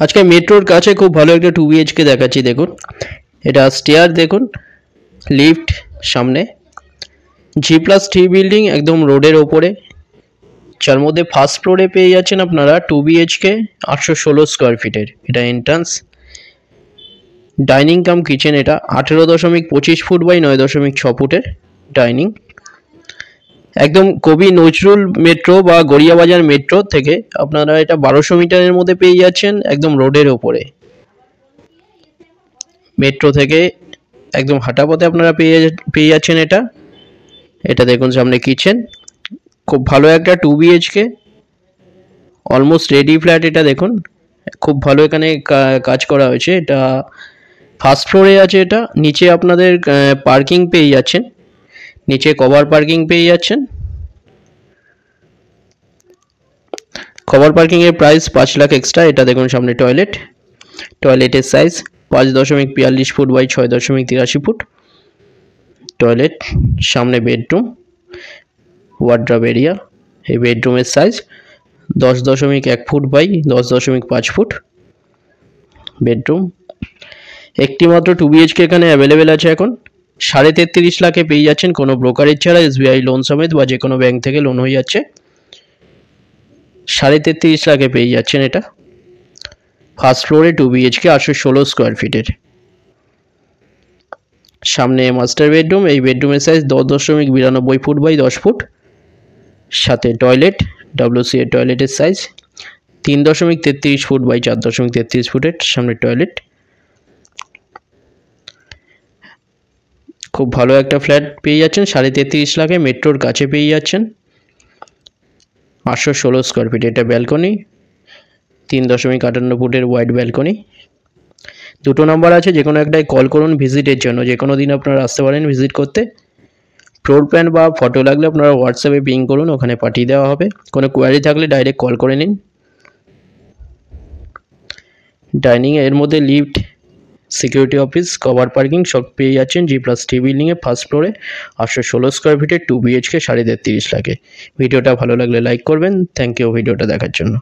আজকে মেট্রোর কাছে খুব ভালো একটা 2 BHK দেখাচ্ছি। দেখুন, এটা স্টেয়ার, দেখুন লিফট সামনে, G+3 বিল্ডিং একদম রোডের ওপরে, যার মধ্যে ফার্স্ট ফ্লোরে পেয়ে যাচ্ছেন আপনারা 2 BHK 816 স্কোয়ার ফিটের। এটা এন্ট্রান্স, ডাইনিং কাম কিচেন। এটা 18.25 ফুট বাই 9.6 ফুটের ডাইনিং। একদম কবি নজরুল মেট্রো বা গড়িয়াবাজার মেট্রো থেকে আপনারা এটা 1200 মিটারের মধ্যে পেয়ে যাচ্ছেন, একদম রোডের ওপরে। মেট্রো থেকে একদম হাঁটা পথে আপনারা পেয়ে যাচ্ছেন এটা। এটা দেখুন সামনে কিচেন, খুব ভালো একটা 2 BHK, অলমোস্ট রেডি ফ্ল্যাট। এটা দেখুন খুব ভালো এখানে কাজ করা হয়েছে। এটা ফার্স্ট ফ্লোরে আছে। এটা নিচে আপনাদের পার্কিং পেয়ে যাচ্ছেন, নিচে কভার পার্কিং পেয়ে যাচ্ছেন। কভার পার্কিং এর প্রাইস 5 লাখ এক্সট্রা। এটা দেখুন সামনে টয়লেট, টয়লেটের size 5.42 foot by 6.83 foot toilet. সামনে বেডরুম, ওয়ার্ড্রপ এরিয়া। এই বেডরুমের size 10.1 foot by 10.5 foot bedroom. একটি মাত্র 2 BHK এখানে অ্যাভেলেবেল আছে এখন। 33.5 লাখে পেয়ে যাচ্ছেন, কোনো ব্রোকারেজ ছাড়া, SBI লোন সমেত বা যে কোনো ব্যাংক থেকে লোন হয়ে যাচ্ছে। 33.5 লাখে পেয়ে যাচ্ছেন এটা। ফার্স্ট ফ্লোরে 2 BHK 816 স্কোয়ার ফিটের। সামনে মাস্টার বেডরুম, এই বেডরুমের সাইজ 10.92 ফুট বাই 10 ফুট, সাথে টয়লেট, WC এর টয়লেটের সাইজ 3.33 ফুট বাই 4.33 ফুটের সামনে টয়লেট। খুব ভালো একটা ফ্ল্যাট পেয়ে যাচ্ছেন 33.5 লাখে, মেট্রোর কাছে পেয়ে যাচ্ছেন, 816 স্কোয়ার ফিট। এটা ব্যালকনি, 3.58 ফুটের ওয়াইড ব্যালকনি। দুটো নাম্বার আছে, যে কোনো একটাই কল করুন ভিজিটের জন্য। যে কোনো দিন আপনারা আসতে পারেন ভিজিট করতে। ফ্লোর প্ল্যান বা ফটো লাগলে আপনারা হোয়াটসঅ্যাপে পিং করুন, ওখানে পাঠিয়ে দেওয়া হবে। কোনো কোয়ারি থাকলে ডাইরেক্ট কল করে নিন। ডাইনিং এর মধ্যে lift, security office, cover parking সব পেয়ে যাচ্ছেন G+3 বিল্ডিংয়ে ফার্স্ট ফ্লোরে 816 স্কোয়ার ফিটের 2 BHK 33.5 লাখে। ভিডিওটা ভালো লাগলে লাইক করবেন। থ্যাংক ইউ ভিডিওটা দেখার জন্য।